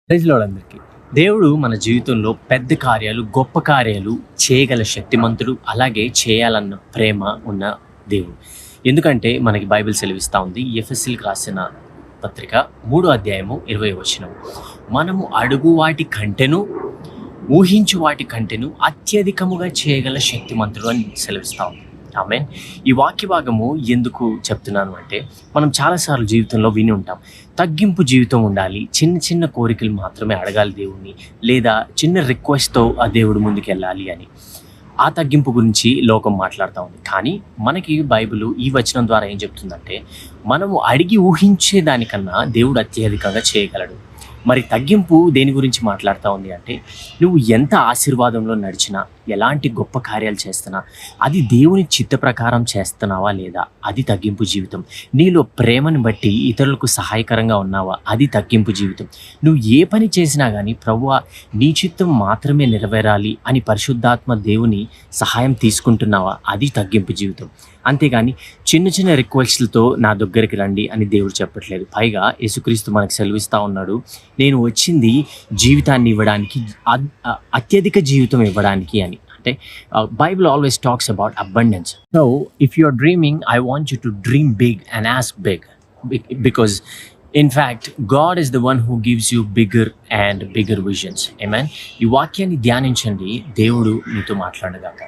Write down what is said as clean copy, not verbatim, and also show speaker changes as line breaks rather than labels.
Praise lord అందరికీ. దేవుడు మన జీవితంలో పెద్ద కార్యాలు, గొప్ప కార్యాలు చేయగల శక్తిమంతుడు, అలాగే చేయాలన్న ప్రేమ ఉన్న దేవుడు. ఎందుకంటే మనకి బైబిల్ సెలవిస్తూ ఉంది. ఎఫెసీయులకు రాసిన పత్రిక 3వ అధ్యాయము 20వ వచనం, మనము అడుగు వాటి కంటెను, ఊహించు వాటి కంటెను అత్యధికముగా చేయగల శక్తిమంతుడు అని సెలవిస్తూ ఉంది. ఆమేన్. ఈ వాక్య భాగము ఎందుకు చెప్తున్నాను అంటే, మనం చాలాసార్లు జీవితంలో విని ఉంటాం, తగ్గింపు జీవితం ఉండాలి, చిన్న చిన్న కోరికలు మాత్రమే అడగాలి దేవుణ్ణి, లేదా చిన్న రిక్వెస్ట్తో ఆ దేవుడు ముందుకు వెళ్ళాలి అని. ఆ తగ్గింపు గురించి లోకం మాట్లాడుతూ ఉంది. కానీ మనకి బైబిల్ ఈ వచనం ద్వారా ఏం చెప్తుందంటే, మనము అడిగి ఊహించే దానికన్నా దేవుడు అత్యధికంగా చేయగలడు. మరి తగ్గింపు దేని గురించి మాట్లాడుతూ ఉంది అంటే, నువ్వు ఎంత ఆశీర్వాదంలో నడిచినా, ఎలాంటి గొప్ప కార్యాలు చేస్తున్నా, అది దేవుని చిత్త ప్రకారం చేస్తున్నావా లేదా, అది తగ్గింపు జీవితం. నీలో ప్రేమను బట్టి ఇతరులకు సహాయకరంగా ఉన్నావా, అది తగ్గింపు జీవితం. నువ్వు ఏ పని చేసినా కానీ ప్రభువా నీ చిత్తం మాత్రమే నెరవేరాలి అని పరిశుద్ధాత్మ దేవుని సహాయం తీసుకుంటున్నావా, అది తగ్గింపు జీవితం. అంతేగాని చిన్న చిన్న రిక్వెస్ట్లతో నా దగ్గరికి రండి అని దేవుడు చెప్పట్లేదు. పైగా యేసుక్రీస్తు మనకు సెలవిస్తూ ఉన్నాడు, నేను వచ్చింది జీవితాన్ని ఇవ్వడానికి, అత్యధిక జీవితం ఇవ్వడానికి అని. అంటే Bible always talks about abundance. So if you are dreaming, I want you to dream big and ask big, because in fact God is the one who gives you bigger and bigger visions. Amen. ఈ వాక్యాన్ని ధ్యానించండి, దేవుడు మీతో మాట్లాడగాక.